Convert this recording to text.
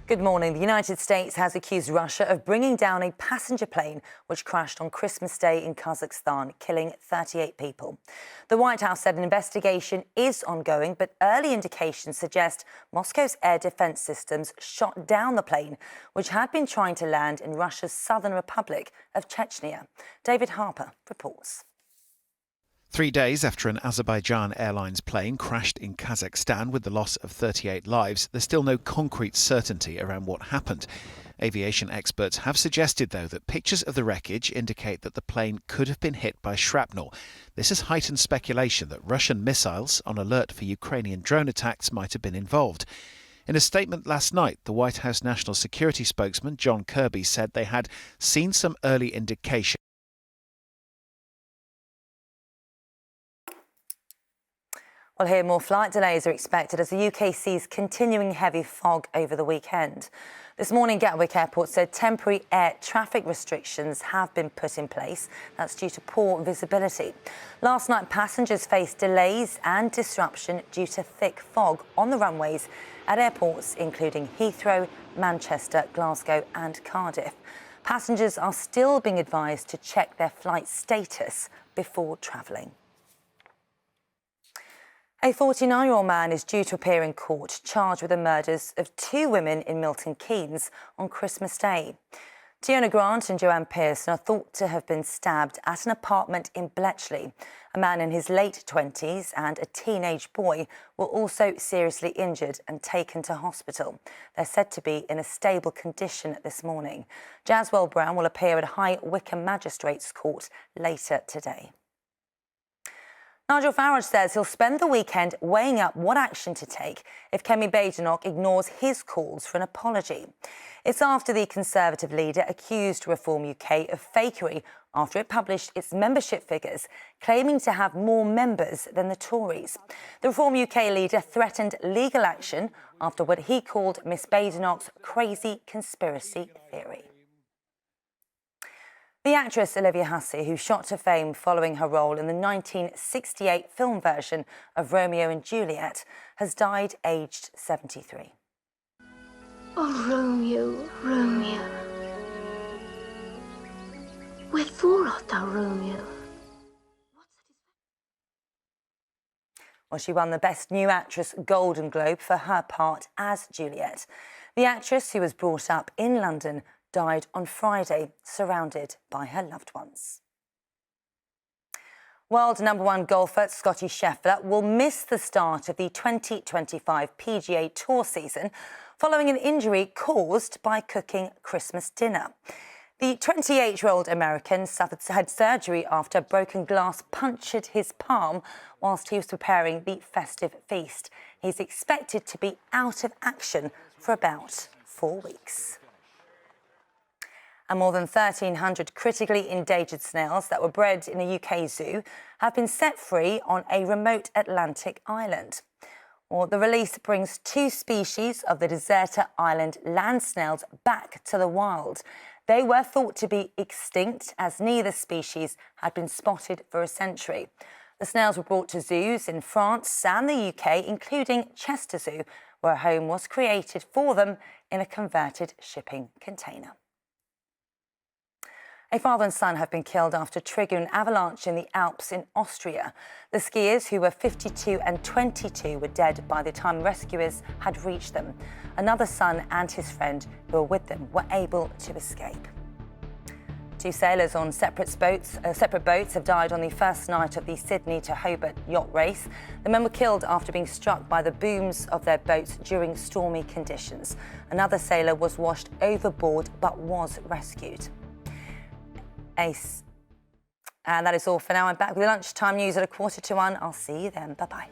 Good morning. The United States has accused Russia of bringing down a passenger plane which crashed on Christmas Day in Kazakhstan, killing 38 people. The White House said an investigation is ongoing, but early indications suggest Moscow's air defense systems shot down the plane, which had been trying to land in Russia's southern republic of Chechnya. David Harper reports. 3 days after an Azerbaijan Airlines plane crashed in Kazakhstan with the loss of 38 lives, there's still no concrete certainty around what happened. Aviation experts have suggested, though, that pictures of the wreckage indicate that the plane could have been hit by shrapnel. This has heightened speculation that Russian missiles on alert for Ukrainian drone attacks might have been involved. In a statement last night, the White House National Security spokesman John Kirby said they had seen some early indication. Well, here more flight delays are expected as the UK sees continuing heavy fog over the weekend. This morning, Gatwick Airport said temporary air traffic restrictions have been put in place. That's due to poor visibility. Last night, passengers faced delays and disruption due to thick fog on the runways at airports including Heathrow, Manchester, Glasgow and Cardiff. Passengers are still being advised to check their flight status before travelling. A 49-year-old man is due to appear in court charged with the murders of 2 women in Milton Keynes on Christmas Day. Tiona Grant and Joanne Pearson are thought to have been stabbed at an apartment in Bletchley. A man in his late 20s and a teenage boy were also seriously injured and taken to hospital. They're said to be in a stable condition this morning. Jaswell Brown will appear at High Wycombe Magistrates Court later today. Nigel Farage says he'll spend the weekend weighing up what action to take if Kemi Badenoch ignores his calls for an apology. It's after the Conservative leader accused Reform UK of fakery after it published its membership figures, claiming to have more members than the Tories. The Reform UK leader threatened legal action after what he called Miss Badenoch's crazy conspiracy theory. The actress Olivia Hussey, who shot to fame following her role in the 1968 film version of Romeo and Juliet, has died aged 73. Oh, Romeo, Romeo, wherefore art thou, Romeo? Well, she won the Best New Actress Golden Globe for her part as Juliet. The actress, who was brought up in London, died on Friday, surrounded by her loved ones. World #1 golfer Scottie Scheffler will miss the start of the 2025 PGA Tour season following an injury caused by cooking Christmas dinner. The 28-year-old American had surgery after broken glass punctured his palm whilst he was preparing the festive feast. He's expected to be out of action for about 4 weeks. And more than 1,300 critically endangered snails that were bred in a UK zoo have been set free on a remote Atlantic island. Well, the release brings 2 species of the deserter island land snails back to the wild. They were thought to be extinct as neither species had been spotted for a century. The snails were brought to zoos in France and the UK, including Chester Zoo, where a home was created for them in a converted shipping container. A father and son have been killed after triggering an avalanche in the Alps in Austria. The skiers, who were 52 and 22, were dead by the time rescuers had reached them. Another son and his friend who were with them were able to escape. 2 sailors on separate boats have died on the first night of the Sydney to Hobart yacht race. The men were killed after being struck by the booms of their boats during stormy conditions. Another sailor was washed overboard but was rescued. And that is all for now. I'm back with lunchtime news at 1:45. I'll see you then. Bye-bye.